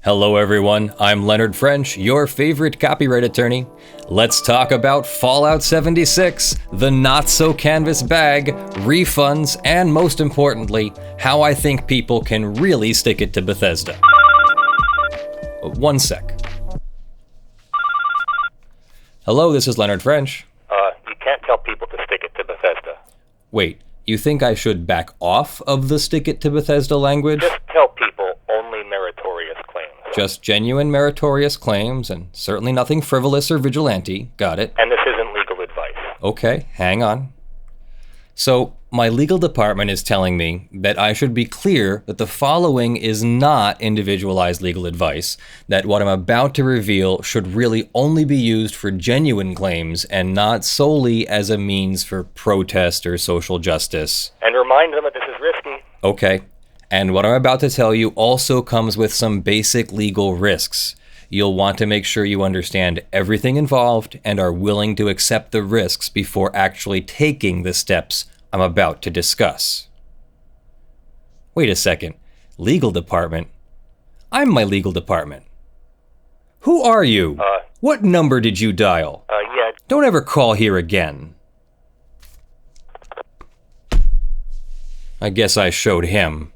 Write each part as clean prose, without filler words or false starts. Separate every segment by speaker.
Speaker 1: Hello everyone, I'm Leonard French, your favorite copyright attorney. Let's talk about Fallout 76, the not-so-canvas bag, refunds, and most importantly, how I think people can really stick it to Bethesda. One sec. Hello, this is Leonard French.
Speaker 2: You can't tell people to stick it to Bethesda.
Speaker 1: Wait, you think I should back off of the stick it to Bethesda language?
Speaker 2: Just tell people only meritorious claims.
Speaker 1: Just genuine meritorious claims, and certainly nothing frivolous or vigilante. Got it.
Speaker 2: And this isn't legal advice.
Speaker 1: Okay, hang on. So, my legal department is telling me that I should be clear that the following is not individualized legal advice, that what I'm about to reveal should really only be used for genuine claims and not solely as a means for protest or social justice.
Speaker 2: And remind them that this is risky.
Speaker 1: Okay, and what I'm about to tell you also comes with some basic legal risks. You'll want to make sure you understand everything involved and are willing to accept the risks before actually taking the steps I'm about to discuss. Wait a second. Legal department? I'm my legal department. Who are you? What number did you dial?
Speaker 2: Yeah.
Speaker 1: Don't ever call here again. I guess I showed him.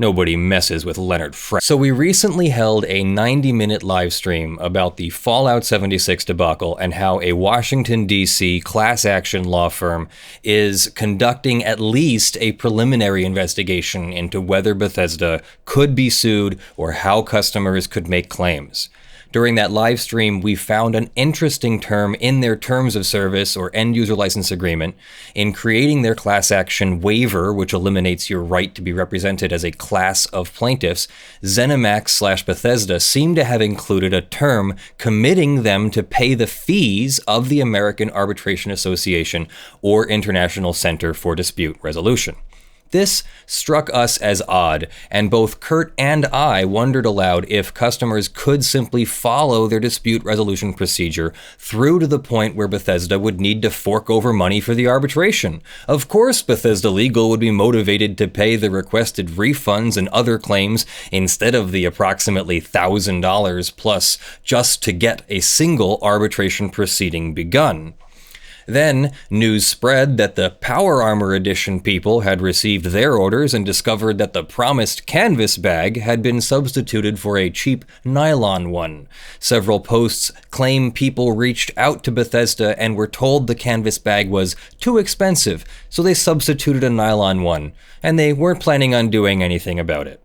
Speaker 1: Nobody messes with Leonard French. So we recently held a 90-minute live stream about the Fallout 76 debacle and how a Washington, D.C. class action law firm is conducting at least a preliminary investigation into whether Bethesda could be sued or how customers could make claims. During that live stream, we found an interesting term in their terms of service or end user license agreement. In creating their class action waiver, which eliminates your right to be represented as a class of plaintiffs, ZeniMax/Bethesda seem to have included a term committing them to pay the fees of the American Arbitration Association or International Center for Dispute Resolution. This struck us as odd, and both Kurt and I wondered aloud if customers could simply follow their dispute resolution procedure through to the point where Bethesda would need to fork over money for the arbitration. Of course, Bethesda Legal would be motivated to pay the requested refunds and other claims instead of the approximately $1,000 plus just to get a single arbitration proceeding begun. Then, news spread that the Power Armor Edition people had received their orders and discovered that the promised canvas bag had been substituted for a cheap nylon one. Several posts claim people reached out to Bethesda and were told the canvas bag was too expensive, so they substituted a nylon one, and they weren't planning on doing anything about it.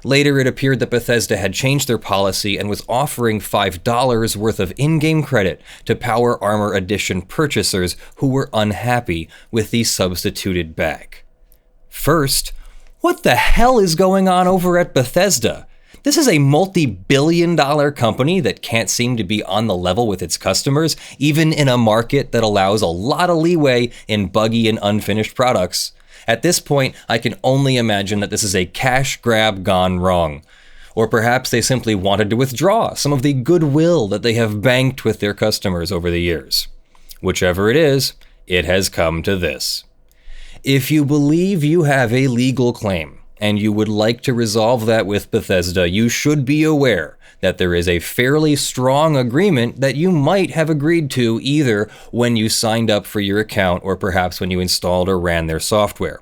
Speaker 1: Later, it appeared that Bethesda had changed their policy and was offering $5 worth of in-game credit to Power Armor Edition purchasers who were unhappy with the substituted bag. First, what the hell is going on over at Bethesda? This is a multi-billion-dollar company that can't seem to be on the level with its customers, even in a market that allows a lot of leeway in buggy and unfinished products. At this point, I can only imagine that this is a cash grab gone wrong. Or perhaps they simply wanted to withdraw some of the goodwill that they have banked with their customers over the years. Whichever it is, it has come to this. If you believe you have a legal claim and you would like to resolve that with Bethesda, you should be aware that there is a fairly strong agreement that you might have agreed to either when you signed up for your account or perhaps when you installed or ran their software.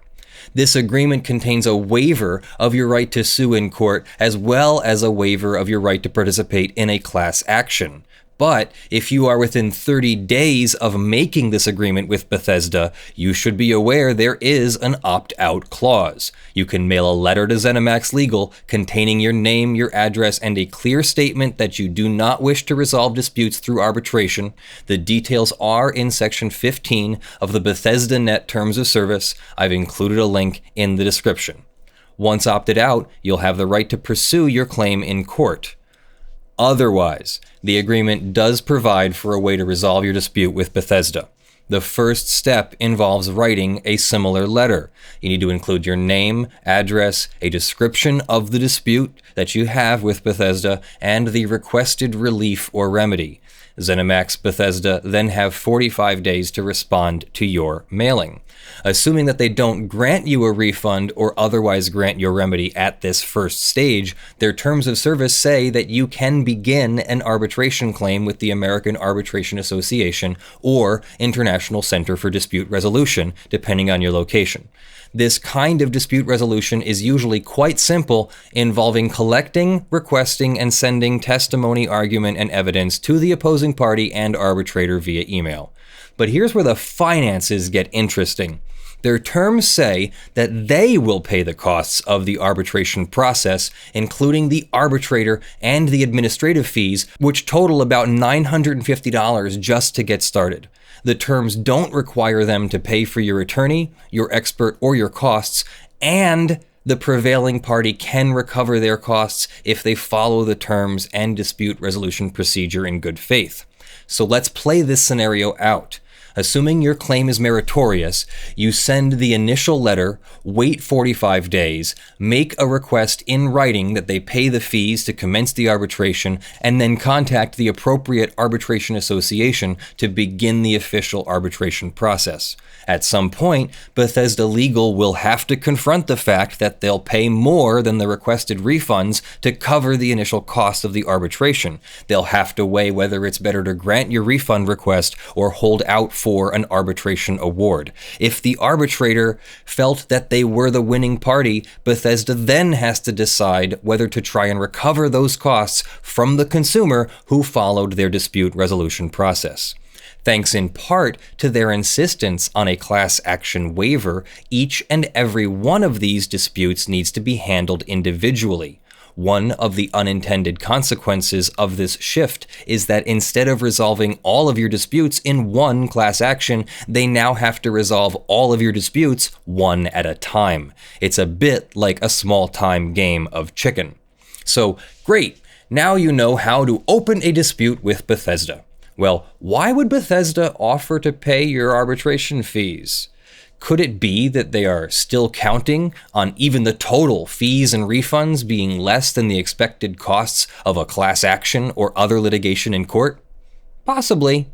Speaker 1: This agreement contains a waiver of your right to sue in court as well as a waiver of your right to participate in a class action. But if you are within 30 days of making this agreement with Bethesda, you should be aware there is an opt-out clause. You can mail a letter to ZeniMax Legal containing your name, your address, and a clear statement that you do not wish to resolve disputes through arbitration. The details are in Section 15 of the Bethesda Net Terms of Service. I've included a link in the description. Once opted out, you'll have the right to pursue your claim in court. Otherwise, the agreement does provide for a way to resolve your dispute with Bethesda. The first step involves writing a similar letter. You need to include your name, address, a description of the dispute that you have with Bethesda, and the requested relief or remedy. ZeniMax Bethesda then have 45 days to respond to your mailing. Assuming that they don't grant you a refund or otherwise grant your remedy at this first stage, their terms of service say that you can begin an arbitration claim with the American Arbitration Association or International Center for Dispute Resolution, depending on your location. This kind of dispute resolution is usually quite simple, involving collecting, requesting, and sending testimony, argument, and evidence to the opposing party and arbitrator via email. But here's where the finances get interesting. Their terms say that they will pay the costs of the arbitration process, including the arbitrator and the administrative fees, which total about $950 just to get started. The terms don't require them to pay for your attorney, your expert, or your costs, and the prevailing party can recover their costs if they follow the terms and dispute resolution procedure in good faith. So let's play this scenario out. Assuming your claim is meritorious, you send the initial letter, wait 45 days, make a request in writing that they pay the fees to commence the arbitration, and then contact the appropriate arbitration association to begin the official arbitration process. At some point, Bethesda Legal will have to confront the fact that they'll pay more than the requested refunds to cover the initial cost of the arbitration. They'll have to weigh whether it's better to grant your refund request or hold out for an arbitration award. If the arbitrator felt that they were the winning party, Bethesda then has to decide whether to try and recover those costs from the consumer who followed their dispute resolution process. Thanks in part to their insistence on a class action waiver, each and every one of these disputes needs to be handled individually. One of the unintended consequences of this shift is that instead of resolving all of your disputes in one class action, they now have to resolve all of your disputes one at a time. It's a bit like a small-time game of chicken. So, great, now you know how to open a dispute with Bethesda. Well, why would Bethesda offer to pay your arbitration fees? Could it be that they are still counting on even the total fees and refunds being less than the expected costs of a class action or other litigation in court? Possibly,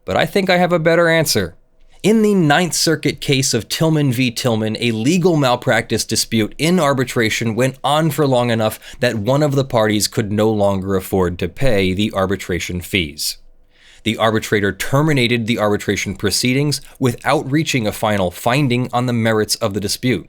Speaker 1: but I think I have a better answer. In the Ninth Circuit case of Tillman v. Tillman, a legal malpractice dispute in arbitration went on for long enough that one of the parties could no longer afford to pay the arbitration fees. The arbitrator terminated the arbitration proceedings without reaching a final finding on the merits of the dispute.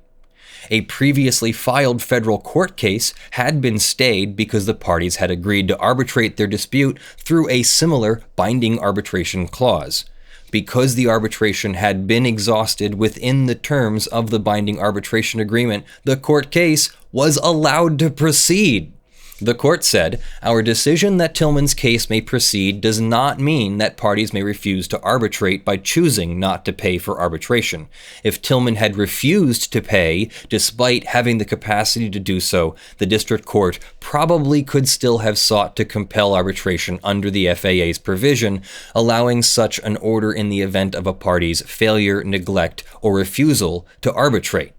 Speaker 1: A previously filed federal court case had been stayed because the parties had agreed to arbitrate their dispute through a similar binding arbitration clause. Because the arbitration had been exhausted within the terms of the binding arbitration agreement, the court case was allowed to proceed. The court said, "Our decision that Tillman's case may proceed does not mean that parties may refuse to arbitrate by choosing not to pay for arbitration. If Tillman had refused to pay, despite having the capacity to do so, the district court probably could still have sought to compel arbitration under the FAA's provision, allowing such an order in the event of a party's failure, neglect, or refusal to arbitrate."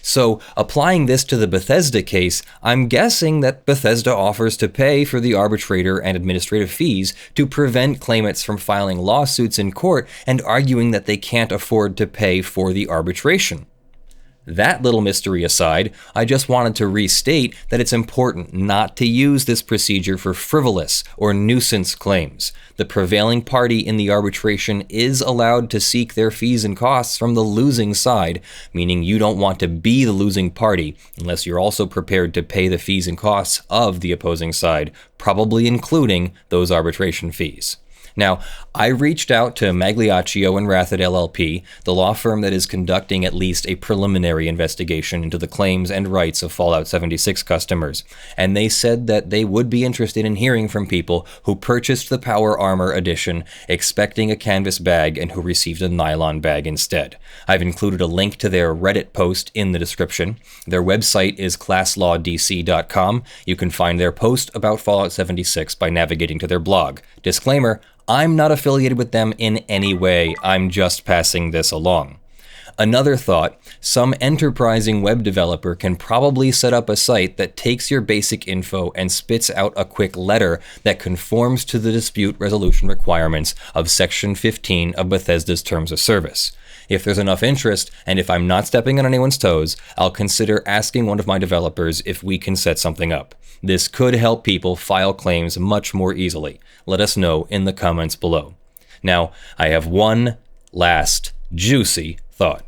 Speaker 1: So, applying this to the Bethesda case, I'm guessing that Bethesda offers to pay for the arbitrator and administrative fees to prevent claimants from filing lawsuits in court and arguing that they can't afford to pay for the arbitration. That little mystery aside, I just wanted to restate that it's important not to use this procedure for frivolous or nuisance claims. The prevailing party in the arbitration is allowed to seek their fees and costs from the losing side, meaning you don't want to be the losing party unless you're also prepared to pay the fees and costs of the opposing side, probably including those arbitration fees. Now, I reached out to Magliaccio and Rathod LLP, the law firm that is conducting at least a preliminary investigation into the claims and rights of Fallout 76 customers, and they said that they would be interested in hearing from people who purchased the Power Armor edition expecting a canvas bag and who received a nylon bag instead. I've included a link to their Reddit post in the description. Their website is classlawdc.com. You can find their post about Fallout 76 by navigating to their blog. Disclaimer, I'm not affiliated with them in any way, I'm just passing this along. Another thought, some enterprising web developer can probably set up a site that takes your basic info and spits out a quick letter that conforms to the dispute resolution requirements of Section 15 of Bethesda's Terms of Service. If there's enough interest, and if I'm not stepping on anyone's toes, I'll consider asking one of my developers if we can set something up. This could help people file claims much more easily. Let us know in the comments below. Now, I have one last juicy thought,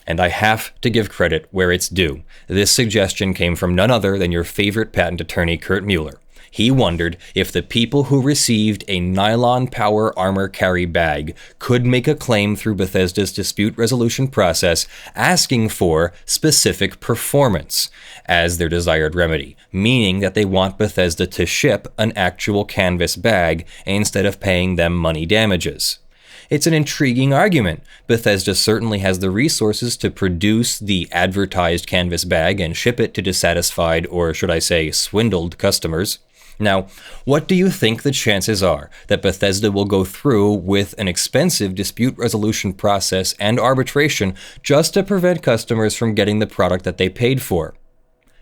Speaker 1: and I have to give credit where it's due. This suggestion came from none other than your favorite patent attorney, Kurt Mueller. He wondered if the people who received a nylon power armor carry bag could make a claim through Bethesda's dispute resolution process asking for specific performance as their desired remedy, meaning that they want Bethesda to ship an actual canvas bag instead of paying them money damages. It's an intriguing argument. Bethesda certainly has the resources to produce the advertised canvas bag and ship it to dissatisfied, or should I say, swindled customers. Now, what do you think the chances are that Bethesda will go through with an expensive dispute resolution process and arbitration just to prevent customers from getting the product that they paid for?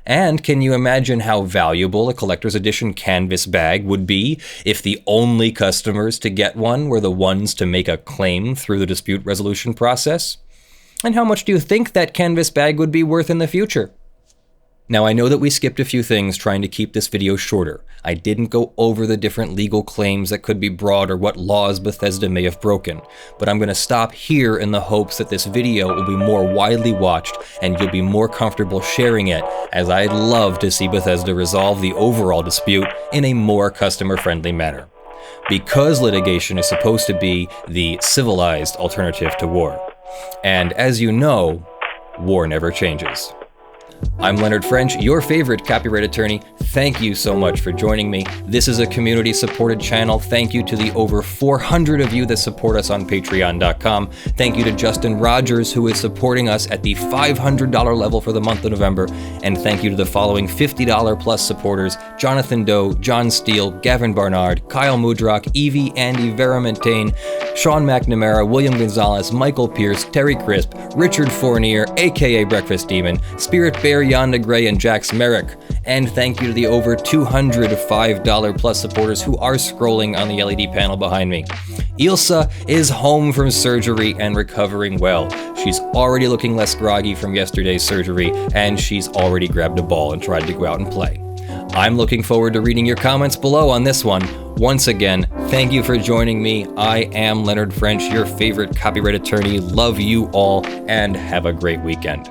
Speaker 1: And can you imagine how valuable a collector's edition canvas bag would be if the only customers to get one were the ones to make a claim through the dispute resolution process? And how much do you think that canvas bag would be worth in the future? Now, I know that we skipped a few things trying to keep this video shorter. I didn't go over the different legal claims that could be brought or what laws Bethesda may have broken, but I'm going to stop here in the hopes that this video will be more widely watched and you'll be more comfortable sharing it, as I'd love to see Bethesda resolve the overall dispute in a more customer-friendly manner. Because litigation is supposed to be the civilized alternative to war. And as you know, war never changes. I'm Leonard French, your favorite copyright attorney. Thank you so much for joining me. This is a community-supported channel. Thank you to the over 400 of you that support us on Patreon.com. Thank you to Justin Rogers, who is supporting us at the $500 level for the month of November. And thank you to the following $50 plus supporters: Jonathon Doe, John Steele, Gavin Barnard, Kyle Mudrak, Eevi, Andy, Verement, Tayne, Sean McNamara, William Gonzalez, Michael Pearce, Terry Crisp, Richard Fournier, aka Breakfast Demon, Spirit Bear, Negrey, and JAXMerrick. And thank you to the over 200 $5 plus supporters who are scrolling on the LED panel behind me. Ilsa is home from surgery and recovering well. She's already looking less groggy from yesterday's surgery, and she's already grabbed a ball and tried to go out and play. I'm looking forward to reading your comments below on this one. Once again, thank you for joining me. I am Leonard French, your favorite copyright attorney. Love you all, and have a great weekend.